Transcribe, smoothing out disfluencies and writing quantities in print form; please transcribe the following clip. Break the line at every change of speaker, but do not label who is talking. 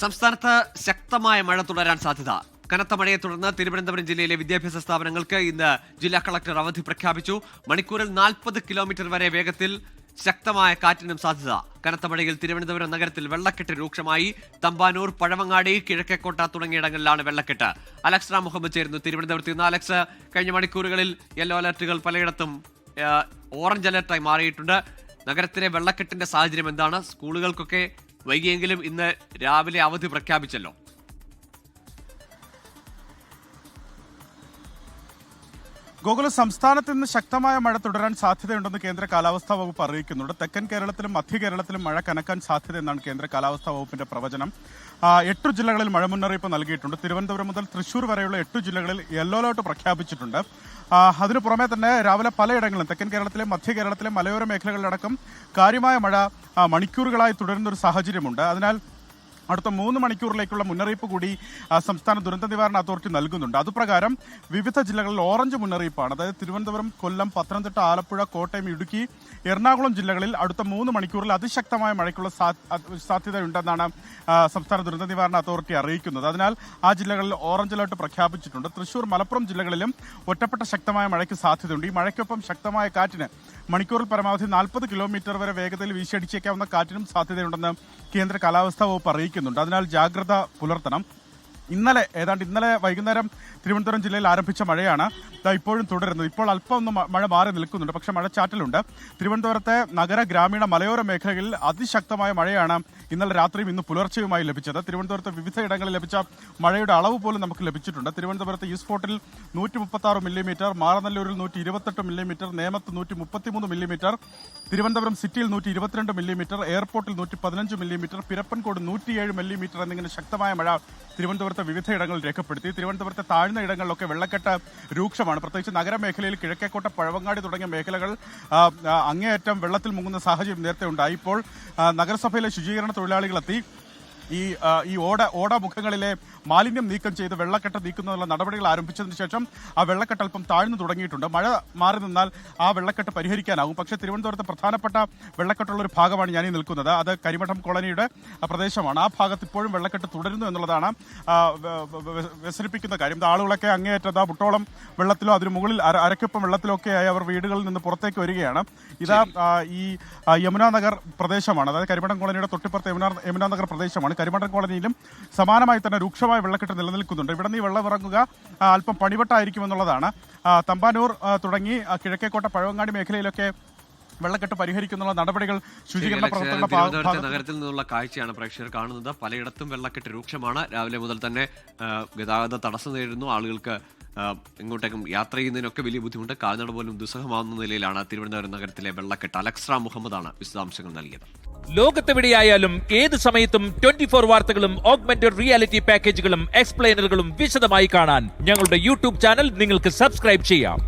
സംസ്ഥാനത്ത് ശക്തമായ മഴ തുടരാൻ സാധ്യത. കനത്ത മഴയെ തുടർന്ന് തിരുവനന്തപുരം ജില്ലയിലെ വിദ്യാഭ്യാസ സ്ഥാപനങ്ങൾക്ക് ഇന്ന് ജില്ലാ കളക്ടർ അവധി പ്രഖ്യാപിച്ചു. മണിക്കൂറിൽ 40 കിലോമീറ്റർ വരെ വേഗത്തിൽ ശക്തമായ കാറ്റിനും സാധ്യത. കനത്ത മഴയിൽ തിരുവനന്തപുരം നഗരത്തിൽ വെള്ളക്കെട്ട് രൂക്ഷമായി. തമ്പാനൂർ, പഴവങ്ങാടി, കിഴക്കേക്കോട്ട തുടങ്ങിയിടങ്ങളിലാണ് വെള്ളക്കെട്ട്. അലക്സ് റാം മുഹമ്മദ് ചേരുന്നു തിരുവനന്തപുരത്ത് നിന്ന്. അലക്സ്, കഴിഞ്ഞ മണിക്കൂറുകളിൽ യെല്ലോ അലർട്ടുകൾ പലയിടത്തും ഓറഞ്ച് അലർട്ടായി മാറിയിട്ടുണ്ട്. നഗരത്തിലെ വെള്ളക്കെട്ടിന്റെ സാഹചര്യം എന്താണ്? സ്കൂളുകൾക്കൊക്കെ വൈകിയെങ്കിലും ഇന്ന് രാവിലെ അവധി പ്രഖ്യാപിച്ചല്ലോ.
ഗോകുല, സംസ്ഥാനത്ത് ഇന്ന് ശക്തമായ മഴ തുടരാൻ സാധ്യതയുണ്ടെന്ന് കേന്ദ്ര കാലാവസ്ഥാ വകുപ്പ് അറിയിക്കുന്നുണ്ട്. തെക്കൻ കേരളത്തിലും മധ്യ കേരളത്തിലും മഴ കനക്കാൻ സാധ്യതയെന്നാണ് കേന്ദ്ര കാലാവസ്ഥാ വകുപ്പിന്റെ പ്രവചനം. 8 ജില്ലകളിൽ മഴ മുന്നറിയിപ്പ് നൽകിയിട്ടുണ്ട്. തിരുവനന്തപുരം മുതൽ തൃശൂർ വരെയുള്ള 8 ജില്ലകളിൽ യെല്ലോ അലർട്ട് പ്രഖ്യാപിച്ചിട്ടുണ്ട്. അതിനു പുറമെ തന്നെ രാവിലെ പലയിടങ്ങളിലും തെക്കൻ കേരളത്തിലെയും മധ്യ കേരളത്തിലെയും മലയോര മേഖലകളിലടക്കം കാര്യമായ മഴ മണിക്കൂറുകളായി തുടരുന്നൊരു സാഹചര്യമുണ്ട്. അതിനാൽ അടുത്ത 3 മണിക്കൂറിലേക്കുള്ള മുന്നറിയിപ്പ് കൂടി സംസ്ഥാന ദുരന്ത നിവാരണ അതോറിറ്റി നൽകുന്നുണ്ട്. അതുപ്രകാരം വിവിധ ജില്ലകളിൽ ഓറഞ്ച് മുന്നറിയിപ്പാണ്. അതായത് തിരുവനന്തപുരം, കൊല്ലം, പത്തനംതിട്ട, ആലപ്പുഴ, കോട്ടയം, ഇടുക്കി, എറണാകുളം ജില്ലകളിൽ അടുത്ത 3 മണിക്കൂറിൽ അതിശക്തമായ മഴയ്ക്കുള്ള സാധ്യതയുണ്ടെന്നാണ് സംസ്ഥാന ദുരന്ത നിവാരണ അതോറിറ്റി അറിയിക്കുന്നത്. അതിനാൽ ആ ജില്ലകളിൽ ഓറഞ്ച് അലർട്ട് പ്രഖ്യാപിച്ചിട്ടുണ്ട്. തൃശൂർ, മലപ്പുറം ജില്ലകളിലും ഒറ്റപ്പെട്ട ശക്തമായ മഴയ്ക്ക് സാധ്യതയുണ്ട്. ഈ മഴയ്ക്കൊപ്പം ശക്തമായ കാറ്റിന് മണിക്കൂറിൽ പരമാവധി 40 കിലോമീറ്റർ വരെ വേഗതയിൽ വീശിയടിച്ചേക്കാവുന്ന കാറ്റിനും സാധ്യതയുണ്ടെന്ന് കേന്ദ്ര കാലാവസ്ഥാ വകുപ്പ് അറിയിക്കുന്നുണ്ട്. അതിനാൽ ജാഗ്രത പുലർത്തണം. ഇന്നലെ വൈകുന്നേരം തിരുവനന്തപുരം ജില്ലയിൽ ആരംഭിച്ച മഴയാണ് ഇപ്പോഴും തുടരുന്നത്. ഇപ്പോൾ അല്പം ഒന്ന് മഴ മാറി നിൽക്കുന്നുണ്ട്, പക്ഷേ മഴച്ചാറ്റലുണ്ട്. തിരുവനന്തപുരത്തെ നഗര, ഗ്രാമീണ, മലയോര മേഖലകളിൽ അതിശക്തമായ മഴയാണ് ഇന്നലെ രാത്രിയും ഇന്ന് പുലർച്ചെയുമായി ലഭിച്ചത്. തിരുവനന്തപുരത്ത് വിവിധ ഇടങ്ങളിൽ ലഭിച്ച മഴയുടെ അളവ് പോലും നമുക്ക് ലഭിച്ചിട്ടുണ്ട്. തിരുവനന്തപുരത്ത് ഈസ്റ്റ് ഫോർട്ടിൽ 136 മില്ലിമീറ്റർ, മാറനല്ലൂരിൽ 128 മില്ലിമീറ്റർ, നേമത്ത് 133 മില്ലിമീറ്റർ, തിരുവനന്തപുരം സിറ്റിയിൽ 122 മില്ലിമീറ്റർ, എയർപോർട്ടിൽ 115 മില്ലിമീറ്റർ, പിരപ്പൻകോട് 107 മില്ലിമീറ്റർ എന്നിങ്ങനെ ശക്തമായ മഴ തിരുവനന്തപുരത്തെ വിവിധ ഇടങ്ങളിൽ രേഖപ്പെടുത്തി. തിരുവനന്തപുരത്തെ താഴ്ന്ന ഇടങ്ങളിലൊക്കെ വെള്ളക്കെട്ട് രൂക്ഷമാണ്. പ്രത്യേകിച്ച് നഗരമേഖലയിൽ കിഴക്കേക്കോട്ട, പഴവങ്ങാടി തുടങ്ങിയ മേഖലകൾ അങ്ങേയറ്റം വെള്ളത്തിൽ മുങ്ങുന്ന സാഹചര്യം നേരത്തെ ഉണ്ടായി. ഇപ്പോൾ നഗരസഭയിലെ ശുചീകരണ തൊഴിലാളികളെത്തി ഈ ഓടമുഖങ്ങളിലെ മാലിന്യം നീക്കം ചെയ്ത് വെള്ളക്കെട്ട് നീക്കുന്നതിനുള്ള നടപടികൾ ആരംഭിച്ചതിന് ശേഷം ആ വെള്ളക്കെട്ട് അല്പം താഴ്ന്നു തുടങ്ങിയിട്ടുണ്ട്. മഴ മാറി നിന്നാൽ ആ വെള്ളക്കെട്ട് പരിഹരിക്കാനാകും. പക്ഷേ തിരുവനന്തപുരത്ത് പ്രധാനപ്പെട്ട വെള്ളക്കെട്ടുള്ള ഒരു ഭാഗമാണ് ഞാനീ നിൽക്കുന്നത്. അത് കരിമഠം കോളനിയുടെ പ്രദേശമാണ്. ആ ഭാഗത്ത് ഇപ്പോഴും വെള്ളക്കെട്ട് തുടരുന്നു എന്നുള്ളതാണ് വ്യസനിപ്പിക്കുന്ന കാര്യം. ആളുകളൊക്കെ അങ്ങേയറ്റം മുട്ടോളം വെള്ളത്തിലോ അതിന് മുകളിൽ അരക്കൊപ്പം വെള്ളത്തിലൊക്കെ ആയി അവർ വീടുകളിൽ നിന്ന് പുറത്തേക്ക് വരികയാണ്. ഇതാ ഈ യമുനാനഗർ പ്രദേശമാണ്. അതായത് കരിമഠം കോളനിയുടെ തൊട്ടിപ്പുറത്ത് യമുനാനഗർ പ്രദേശമാണ്. കരിമഠം കോളനിയിലും സമാനമായി തന്നെ രൂക്ഷമായ വെള്ളക്കെട്ട് നിലനിൽക്കുന്നുണ്ട്. ഇവിടെ നിന്ന് ഈ വെള്ളം ഇറങ്ങുക അല്പം പണിപെട്ടായിരിക്കുമെന്നുള്ളതാണ്. തമ്പാനൂർ തുടങ്ങി കിഴക്കേക്കോട്ട, പഴവങ്ങാടി മേഖലയിലൊക്കെ വെള്ളക്കെട്ട് പരിഹരിക്കുന്ന നടപടികൾ ശുചീകരണ പ്രവർത്തനങ്ങളുടെ
നഗരത്തിൽ നിന്നുള്ള കാഴ്ചയാണ് പ്രേക്ഷകർ കാണുന്നത്. പലയിടത്തും വെള്ളക്കെട്ട് രൂക്ഷമാണ്. രാവിലെ മുതൽ തന്നെ ഗതാഗത തടസ്സം നേരിടുന്നു. ആളുകൾക്ക് എങ്ങോട്ടേക്കും യാത്ര ചെയ്യുന്നതിനൊക്കെ വലിയ ബുദ്ധിമുട്ട്. കാൽനട പോലും ദുസ്സഹമാവുന്ന നിലയിലാണ് തിരുവനന്തപുരം നഗരത്തിലെ വെള്ളക്കെട്ട്. അലക്സ് റാം മുഹമ്മദാണ് വിശദാംശങ്ങൾ നൽകിയത്.
ലോകത്തെവിടെയായാലും ഏത് സമയത്തും 24 വാർത്തകളും ഓഗ്മെന്റഡ് റിയാലിറ്റി പാക്കേജുകളും എക്സ്പ്ലെയിനറുകളും വിശദമായി കാണാൻ ഞങ്ങളുടെ യൂട്യൂബ് ചാനൽ നിങ്ങൾക്ക് സബ്സ്ക്രൈബ് ചെയ്യാം.